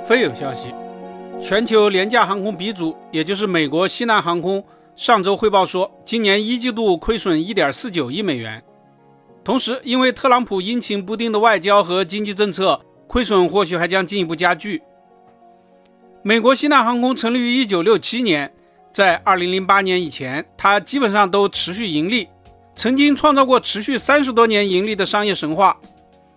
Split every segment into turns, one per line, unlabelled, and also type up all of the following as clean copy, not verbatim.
非有消息，全球廉价航空鼻祖，也就是美国西南航空，上周汇报说，今年一季度亏损 1.49 亿美元。同时，因为特朗普阴晴不定的外交和经济政策，亏损或许还将进一步加剧。美国西南航空成立于1967年，在2008年以前，它基本上都持续盈利，曾经创造过持续30多年盈利的商业神话。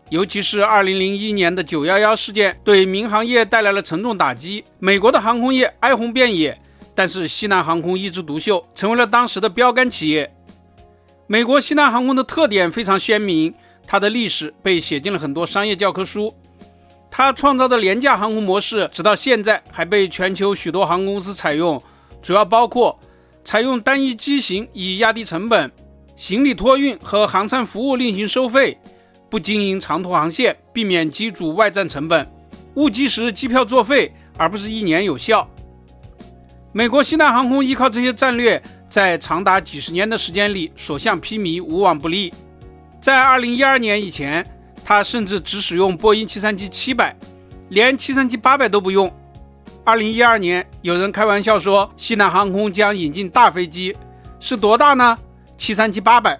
尤其是2001年的911事件对民航业带来了沉重打击，美国的航空业哀鸿遍野，但是西南航空一枝独秀，成为了当时的标杆企业。美国西南航空的特点非常鲜明，它的历史被写进了很多商业教科书。它创造的廉价航空模式直到现在还被全球许多航空公司采用，主要包括采用单一机型以压低成本，行李托运和航餐服务另行收费，不经营长途航线，避免机组外占成本，误机时机票作废，而不是1年有效。美国西南航空依靠这些战略，在长达几十年的时间里所向披靡，无往不利。在2012年以前，它甚至只使用波音737-700，连737-800都不用。2012年，有人开玩笑说，西南航空将引进大飞机，是多大呢？737-800。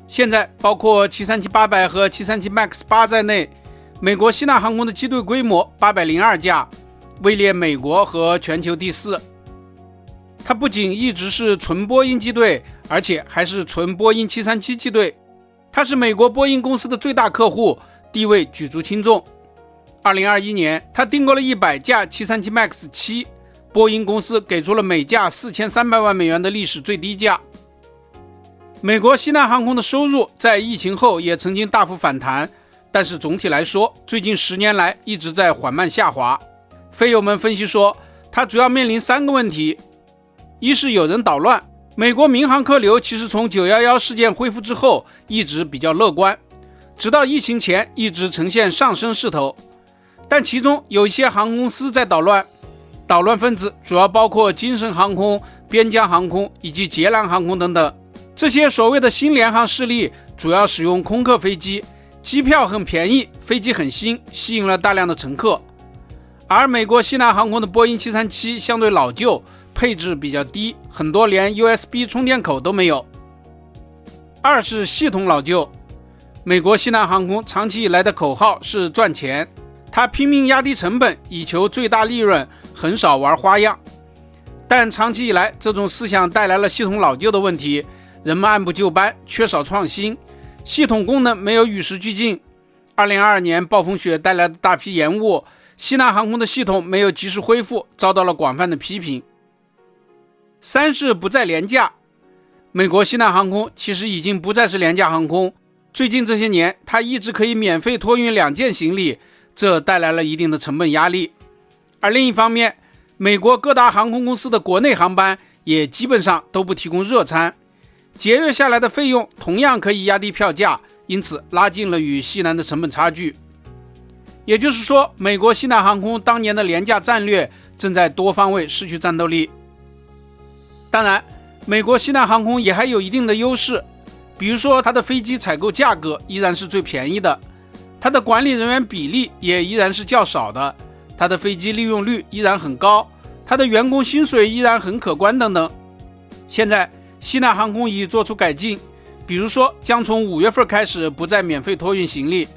现在包括737-800和737 MAX 8在内，美国西南航空的机队规模802架，位列美国和全球第4。它不仅一直是纯波音机队，而且还是纯波音737机队。它是美国波音公司的最大客户，地位举足轻重。2021年，它订购了100架737 MAX 7，波音公司给出了每架4300万美元的历史最低价。美国西南航空的收入在疫情后也曾经大幅反弹，但是总体来说，最近10年来一直在缓慢下滑。飞友们分析说，它主要面临3个问题：一是有人捣乱，美国民航客流其实从911事件恢复之后一直比较乐观，直到疫情前一直呈现上升势头，但其中有一些航空公司在捣乱，捣乱分子主要包括精神航空、边疆航空以及捷蓝航空等等。这些所谓的新联航势力主要使用空客飞机，机票很便宜，飞机很新，吸引了大量的乘客。而美国西南航空的波音737相对老旧，配置比较低，很多连 USB 充电口都没有。二是系统老旧，美国西南航空长期以来的口号是赚钱，它拼命压低成本，以求最大利润，很少玩花样。但长期以来，这种思想带来了系统老旧的问题，人们按部就班，缺少创新，系统功能没有与时俱进。2022年暴风雪带来的大批延误，西南航空的系统没有及时恢复，遭到了广泛的批评。三是不再廉价，美国西南航空其实已经不再是廉价航空，最近这些年，它一直可以免费托运2件行李，这带来了一定的成本压力。而另一方面，美国各大航空公司的国内航班也基本上都不提供热餐，节约下来的费用同样可以压低票价，因此拉近了与西南的成本差距。也就是说，美国西南航空当年的廉价战略正在多方位失去战斗力。当然，美国西南航空也还有一定的优势，比如说它的飞机采购价格依然是最便宜的，它的管理人员比例也依然是较少的，它的飞机利用率依然很高，它的员工薪水依然很可观等等。现在西南航空已做出改进，比如说将从5月份开始不再免费托运行李，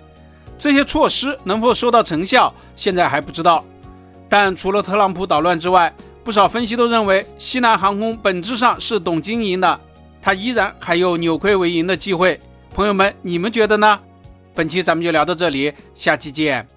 这些措施能否收到成效，现在还不知道。但除了特朗普捣乱之外，不少分析都认为西南航空本质上是懂经营的，它依然还有扭亏为盈的机会。朋友们，你们觉得呢？本期咱们就聊到这里，下期见。